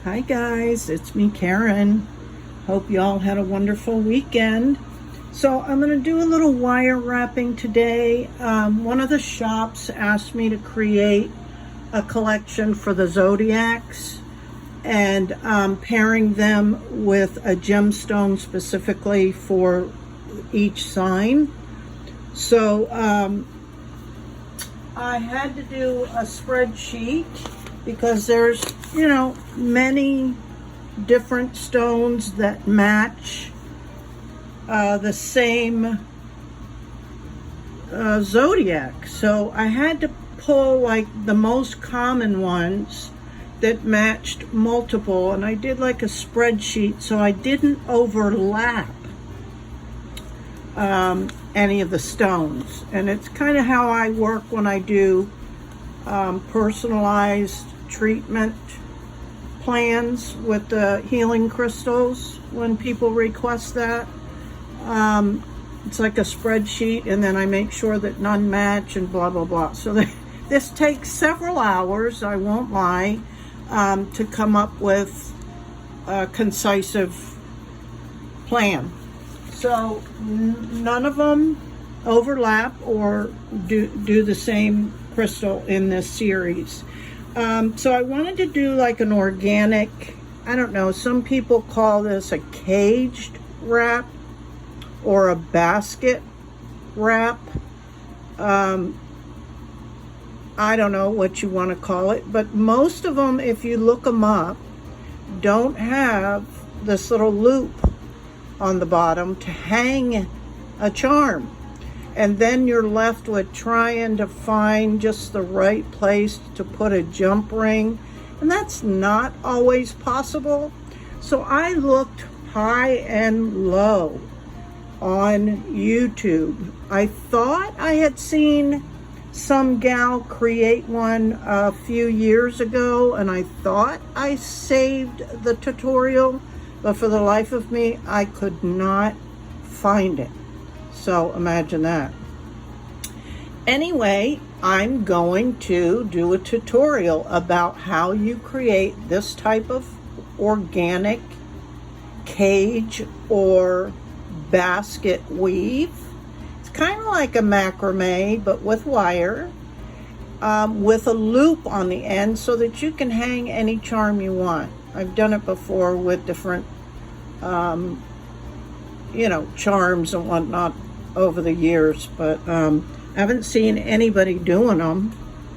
Hi guys, it's me, Karen. Hope y'all had a wonderful weekend. So I'm going to do a little wire wrapping today. One of the shops asked me to create a collection for the zodiacs and pairing them with a gemstone specifically for each sign. So I had to do a spreadsheet because there's, many different stones that match the same zodiac. So I had to pull like the most common ones that matched multiple, and I did like a spreadsheet so I didn't overlap any of the stones. And it's kind of how I work when I do personalized treatment plans with the healing crystals. When people request that, it's like a spreadsheet, and then I make sure that none match and blah blah blah. So this takes several hours, I won't lie, to come up with a concise plan. So none of them overlap or do the same crystal in this series. So I wanted to do like an organic, I don't know, some people call this a caged wrap or a basket wrap. I don't know what you want to call it, but most of them, if you look them up, don't have this little loop on the bottom to hang a charm. And then you're left with trying to find just the right place to put a jump ring. And that's not always possible. So I looked high and low on YouTube. I thought I had seen some gal create one a few years ago, and I thought I saved the tutorial, but for the life of me, I could not find it. So imagine that. Anyway, I'm going to do a tutorial about how you create this type of organic cage or basket weave. It's kind of like a macrame, but with wire, with a loop on the end so that you can hang any charm you want. I've done it before with different, charms and whatnot over the years, but I haven't seen anybody doing them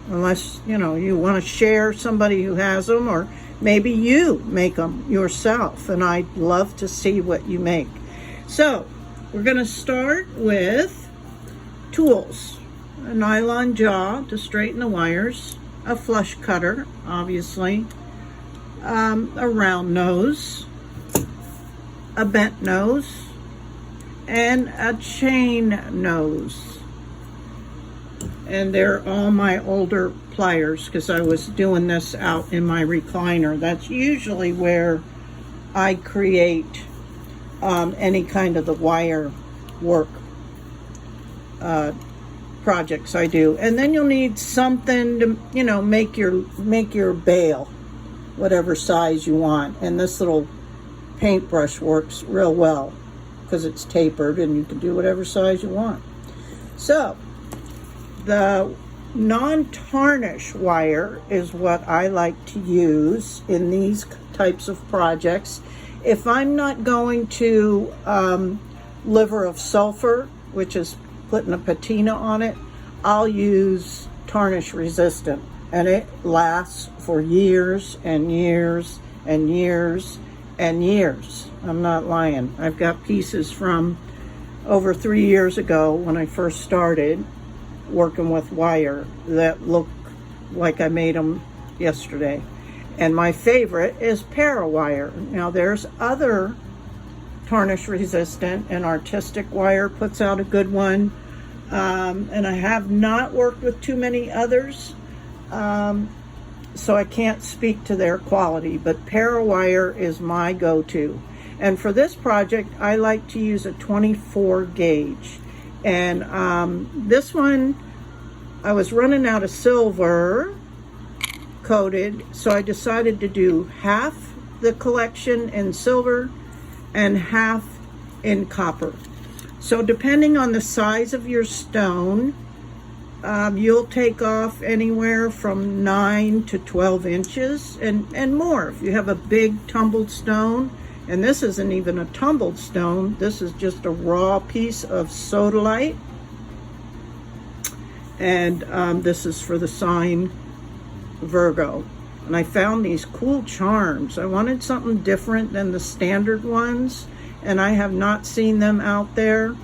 unless, you want to share somebody who has them, or maybe you make them yourself, and I'd love to see what you make. So we're going to start with tools: a nylon jaw to straighten the wires, a flush cutter, obviously, a round nose, a bent nose, and a chain nose. And they're all my older pliers because I was doing this out in my recliner. That's usually where I create any kind of the wire work projects I do. And then you'll need something to make your bail whatever size you want. And this little paintbrush works real well because it's tapered and you can do whatever size you want. So the non-tarnish wire is what I like to use in these types of projects. If I'm not going to liver of sulfur, which is putting a patina on it, I'll use tarnish resistant, and it lasts for years and years and years and years. I'm not lying. I've got pieces from over 3 years ago when I first started working with wire that look like I made them yesterday. And my favorite is Parawire. Now there's other tarnish resistant, and Artistic Wire puts out a good one, and I have not worked with too many others, so I can't speak to their quality, but Parawire is my go-to. And for this project I like to use a 24 gauge. And this one, I was running out of silver coated, so I decided to do half the collection in silver and half in copper. So depending on the size of your stone, you'll take off anywhere from 9 to 12 inches and more. If you have a big tumbled stone, and this isn't even a tumbled stone, this is just a raw piece of sodalite. And this is for the sign Virgo. And I found these cool charms. I wanted something different than the standard ones, and I have not seen them out there,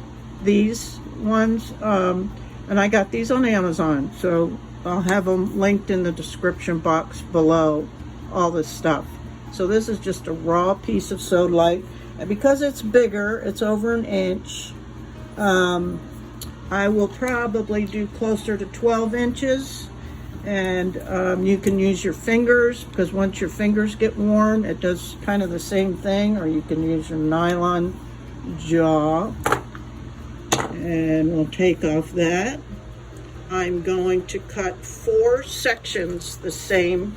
these ones. And I got these on Amazon, so I'll have them linked in the description box below, all this stuff. So this is just a raw piece of sodalite, and because it's bigger, it's over an inch, I will probably do closer to 12 inches. And you can use your fingers, because once your fingers get warm, it does kind of the same thing. Or you can use your nylon jaw. And we'll take off that. I'm going to cut 4 sections the same.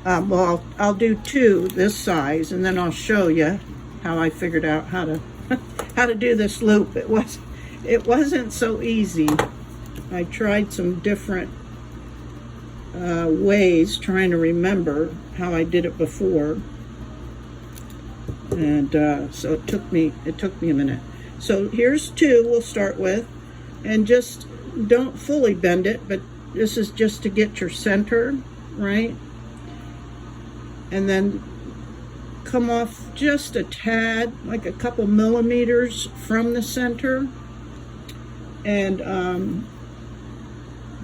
Well, I'll do 2 this size, and then I'll show you how I figured out how to how to do this loop. It wasn't so easy. I tried some different ways, trying to remember how I did it before, and so it took me a minute. So here's 2 we'll start with, and just don't fully bend it, but this is just to get your center right, and then come off just a tad, like a couple millimeters from the center, and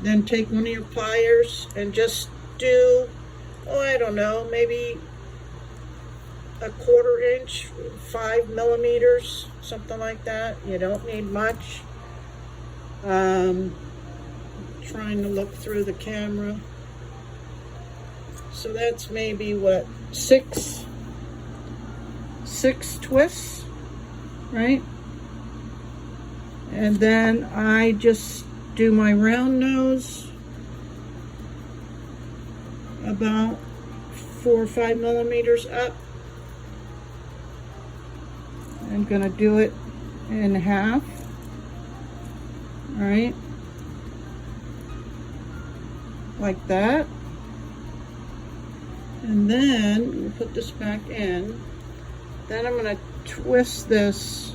then take one of your pliers and just do, oh, I don't know, maybe a 1/4 inch, 5 millimeters, something like that. You don't need much. Trying to look through the camera. So that's maybe what, 6 twists, right? And then I just do my round nose about 4 or 5 millimeters up. I'm gonna do it in half, all right, like that. And then we'll put this back in. Then I'm gonna twist this,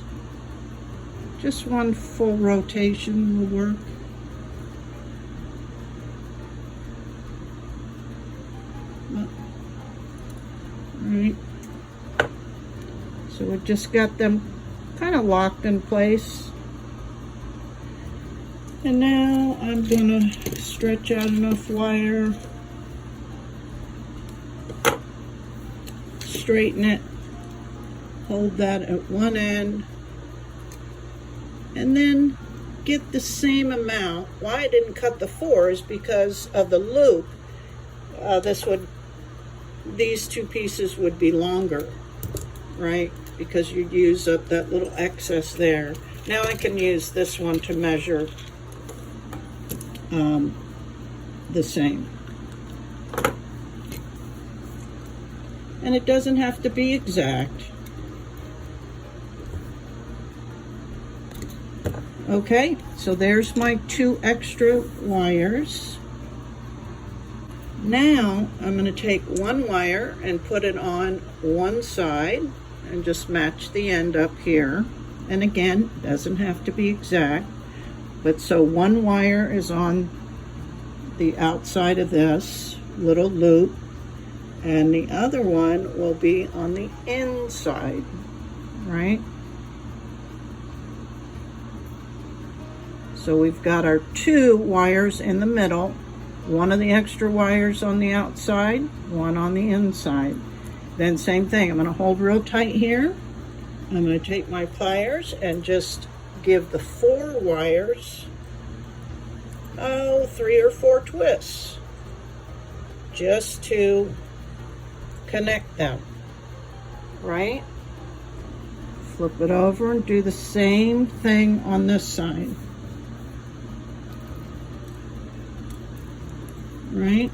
just one full rotation will work. Right, so we just got them kind of locked in place, and now I'm gonna stretch out enough wire, straighten it, hold that at one end, and then get the same amount. Why I didn't cut the 4 is because of the loop. These 2 pieces would be longer, right? Because you'd use up that little excess there. Now I can use this one to measure the same. And it doesn't have to be exact. Okay, so there's my 2 extra wires. Now I'm going to take 1 wire and put it on one side and just match the end up here. And again, it doesn't have to be exact, but so 1 wire is on the outside of this little loop, and the other one will be on the inside, right? So we've got our 2 wires in the middle, 1 of the extra wires on the outside, 1 on the inside. Then same thing, I'm going to hold real tight here. I'm going to take my pliers and just give the 4 wires, 3 or 4 twists, just to connect them, right? Flip it over and do the same thing on this side. Right?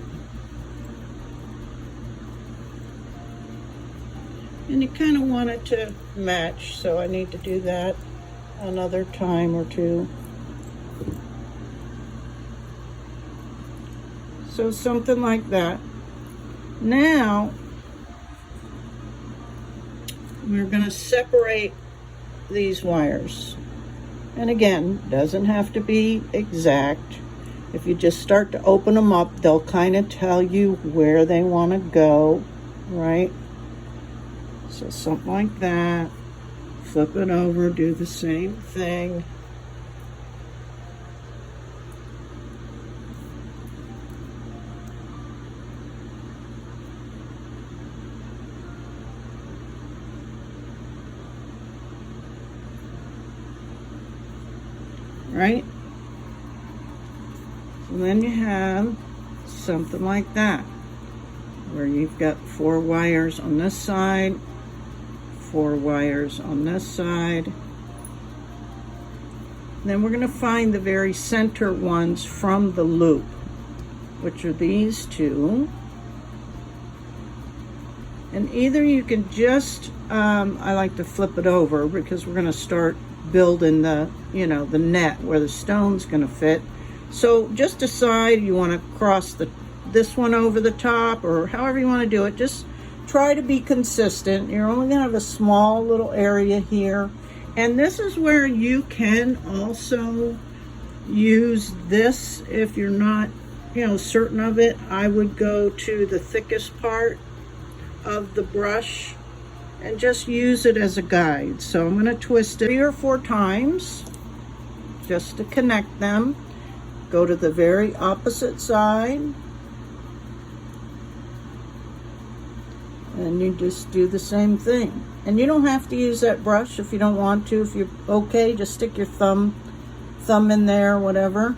And you kind of want it to match, so I need to do that another time or two. So something like that. Now we're going to separate these wires. And again, doesn't have to be exact. If you just start to open them up, they'll kind of tell you where they want to go, right? So something like that. Flip it over, do the same thing. Right? And then you have something like that, where you've got 4 wires on this side, 4 wires on this side. Then we're going to find the very center ones from the loop, which are these 2. And either you can just, I like to flip it over because we're going to start building the, the net where the stone's going to fit. So just decide you want to cross this one over the top, or however you want to do it. Just try to be consistent. You're only going to have a small little area here. And this is where you can also use this if you're not, certain of it. I would go to the thickest part of the brush and just use it as a guide. So I'm going to twist it 3 or 4 times just to connect them. Go to the very opposite side, and you just do the same thing. And you don't have to use that brush if you don't want to. If you're okay, just stick your thumb in there, whatever.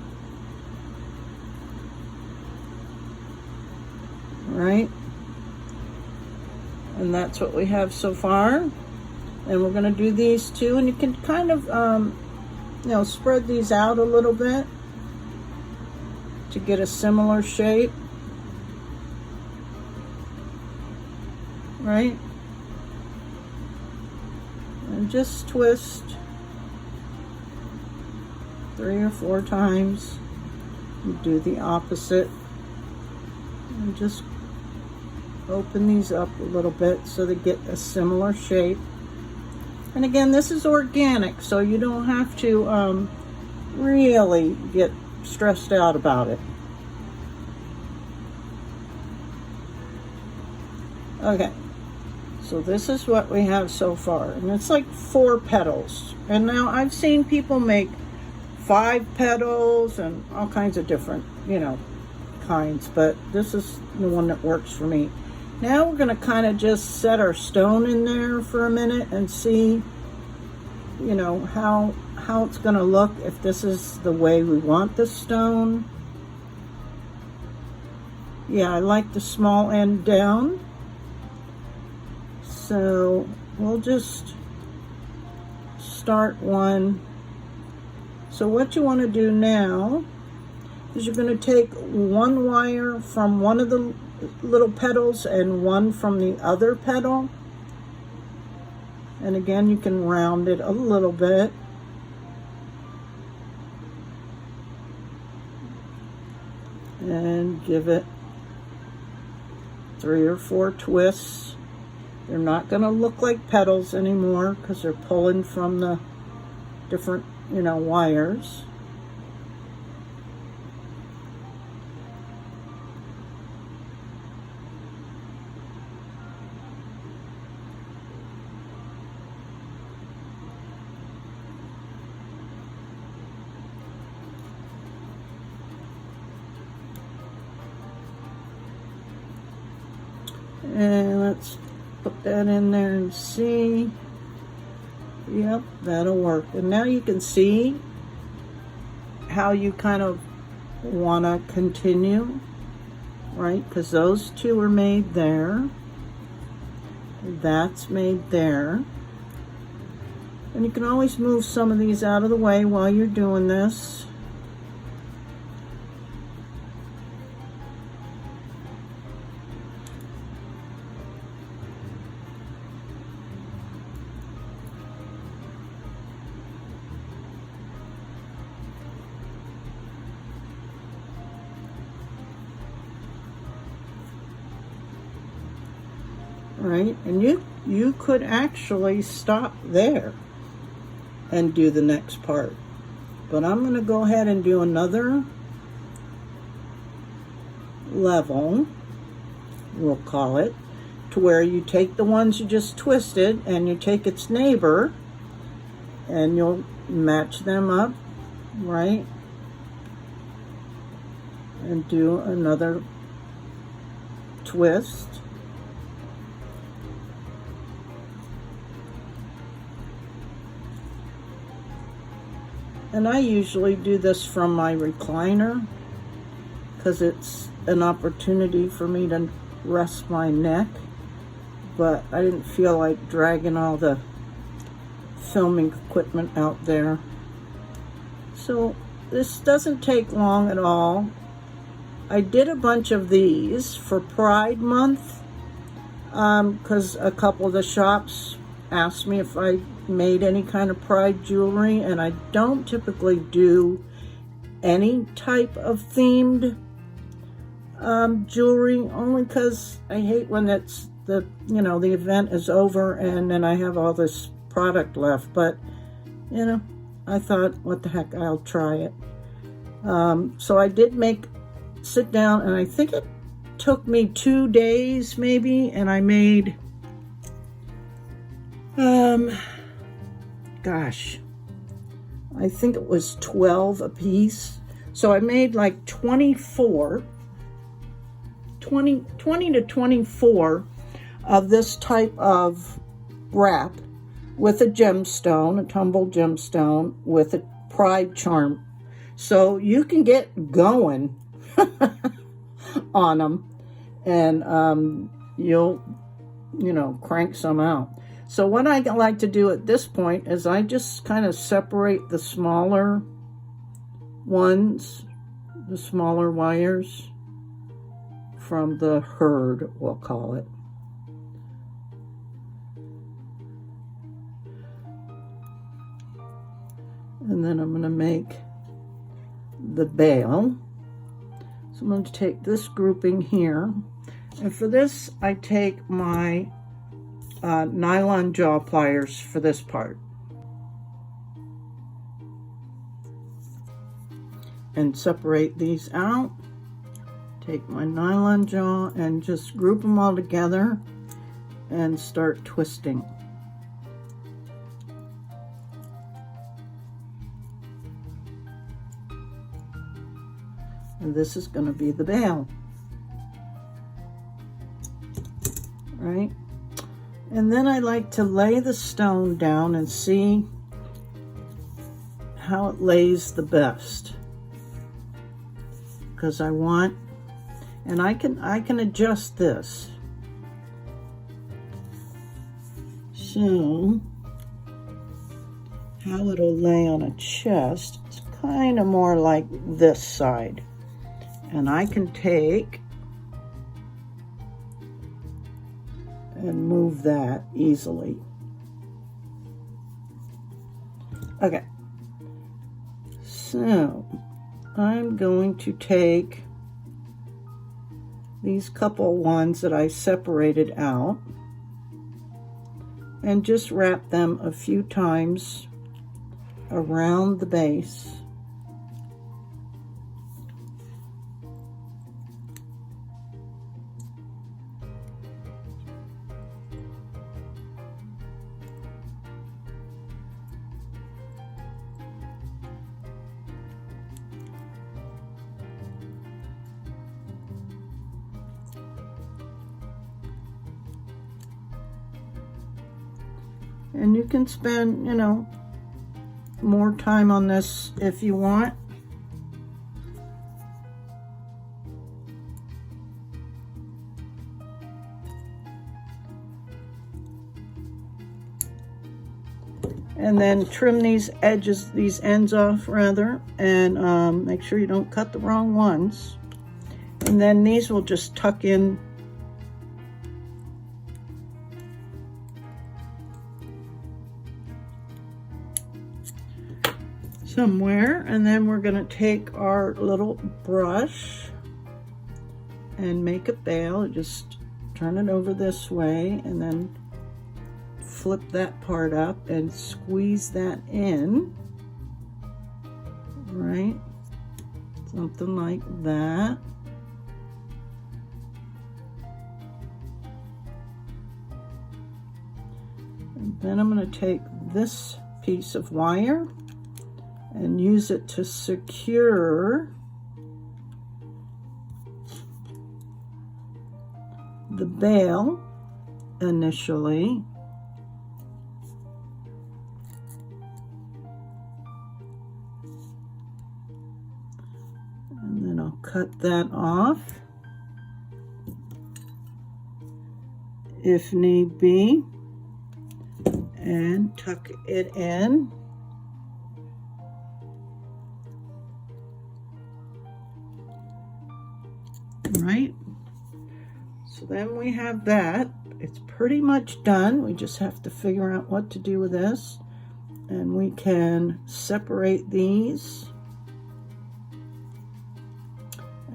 Right? And that's what we have so far. And we're going to do these 2, and you can kind of spread these out a little bit to get a similar shape, right? And just twist 3 or 4 times. You do the opposite, and just open these up a little bit so they get a similar shape. And again, this is organic, so you don't have to really get stressed out about it. Okay, so this is what we have so far, and it's like 4 petals. And now I've seen people make 5 petals and all kinds of different, kinds, but this is the one that works for me. Now we're going to kind of just set our stone in there for a minute and see, how it's going to look, if this is the way we want the stone. Yeah, I like the small end down. So we'll just start one. So what you want to do now is you're going to take 1 wire from one of the little petals and 1 from the other petal. And again, you can round it a little bit. And give it 3 or 4 twists. They're not going to look like petals anymore because they're pulling from the different, wires. And let's put that in there and see. Yep, that'll work. And now you can see how you kind of want to continue, right? Because those 2 are made there. That's made there. And you can always move some of these out of the way while you're doing this. right? And you could actually stop there and do the next part. But I'm going to go ahead and do another level, we'll call it, to where you take the ones you just twisted and you take its neighbor and you'll match them up, right? And do another twist. And I usually do this from my recliner because it's an opportunity for me to rest my neck, but I didn't feel like dragging all the filming equipment out there. So this doesn't take long at all. I did a bunch of these for Pride Month because a couple of the shops asked me if I made any kind of pride jewelry, and I don't typically do any type of themed jewelry, only because I hate when it's the event is over and then I have all this product left. But I thought, what the heck, I'll try it. So I did sit down, and I think it took me 2 days maybe, and I made gosh, I think it was 12 a piece. So I made like 20 to 24 of this type of wrap with a gemstone, a tumbled gemstone with a pride charm. So you can get going on them, and you'll crank some out. So what I like to do at this point is I just kind of separate the smaller ones, the smaller wires, from the herd, we'll call it. And then I'm going to make the bail. So I'm going to take this grouping here. And for this, I take my nylon jaw pliers for this part. And separate these out. Take my nylon jaw and just group them all together and start twisting. And this is going to be the bail, right? And then I like to lay the stone down and see how it lays the best, because I want, and I can adjust this. So how it'll lay on a chest, it's kind of more like this side. And I can take and move that easily. Okay, so I'm going to take these couple ones that I separated out and just wrap them a few times around the base. And you can spend, more time on this if you want. And then trim these ends off rather, and make sure you don't cut the wrong ones. And then these will just tuck in somewhere. And then we're going to take our little brush and make a bail. Just turn it over this way and then flip that part up and squeeze that in, right? Something like that. And then I'm going to take this piece of wire and use it to secure the bail initially. And then I'll cut that off if need be and tuck it in. Right? So then we have that. It's pretty much done. We just have to figure out what to do with this. And we can separate these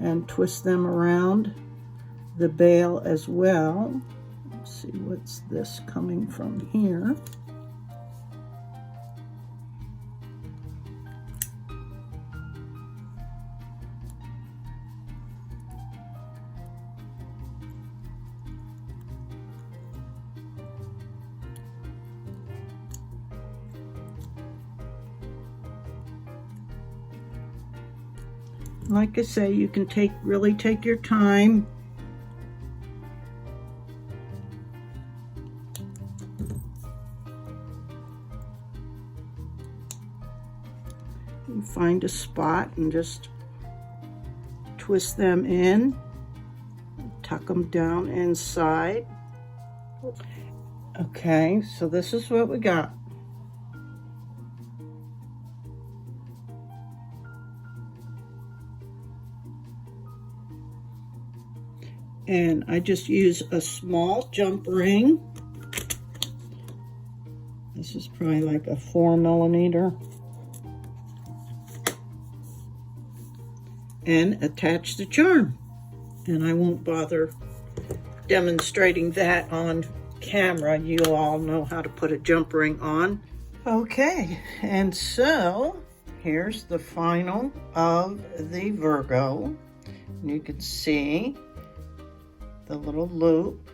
and twist them around the bail as well. Let's see, what's this coming from here? Like I say, you can really take your time. You find a spot and just twist them in, tuck them down inside. Okay, so this is what we got. And I just use a small jump ring. This is probably like a 4mm. And attach the charm. And I won't bother demonstrating that on camera. You all know how to put a jump ring on. Okay, and so here's the final of the Virgo. And you can see the little loop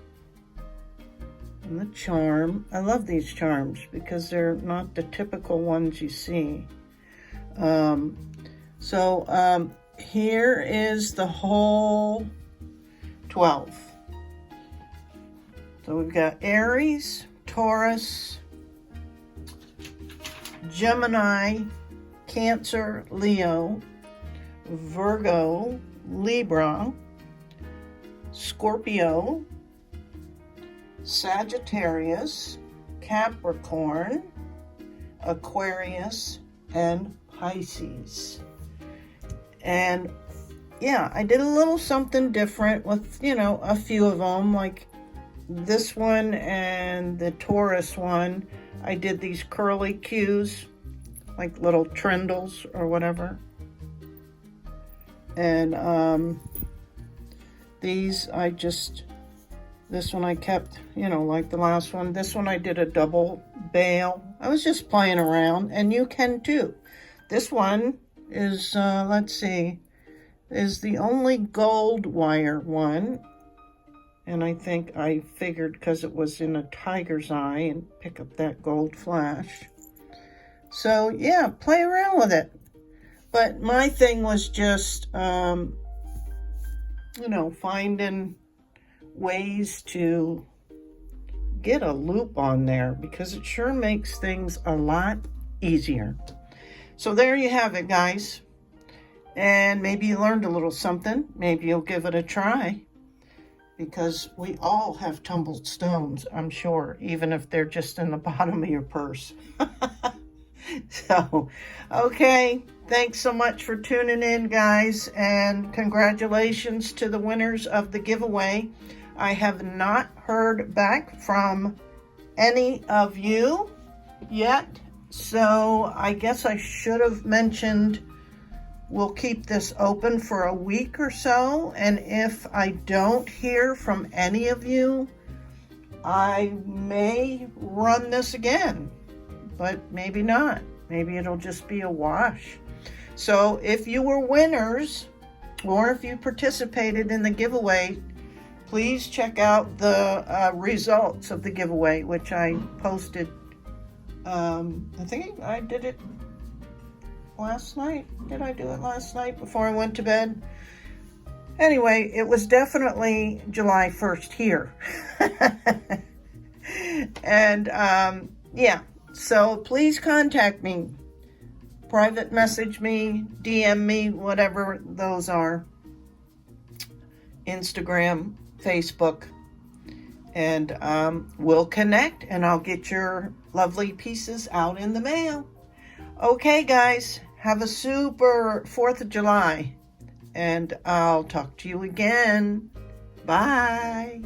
and the charm. I love these charms because they're not the typical ones you see. Here is the whole 12. So we've got Aries, Taurus, Gemini, Cancer, Leo, Virgo, Libra, Scorpio, Sagittarius, Capricorn, Aquarius, and Pisces. And yeah, I did a little something different with, you know, a few of them, like this one and the Taurus one. I did these curly cues, like little trindles or whatever. And these this one I kept, you know, like the last one. This one I did a double bail. I was just playing around, and you can too. This one is, let's see, is the only gold wire one. And I think I figured because it was in a tiger's eye and pick up that gold flash. So yeah, play around with it. But my thing was just, you know, finding ways to get a loop on there, because it sure makes things a lot easier. So there you have it, guys. And maybe you learned a little something. Maybe you'll give it a try, because we all have tumbled stones, I'm sure, even if they're just in the bottom of your purse. So, okay, thanks so much for tuning in, guys, and congratulations to the winners of the giveaway. I have not heard back from any of you yet, so I guess I should have mentioned we'll keep this open for a week or so, and if I don't hear from any of you, I may run this again, but maybe not. Maybe it'll just be a wash. So if you were winners, or if you participated in the giveaway, please check out the results of the giveaway, which I posted. I think I did it last night. Did I do it last night before I went to bed? Anyway, it was definitely July 1st here. And yeah, so please contact me. Private message me, DM me, whatever those are. Instagram, Facebook, and we'll connect, and I'll get your lovely pieces out in the mail. Okay, guys, have a super 4th of July, and I'll talk to you again. Bye.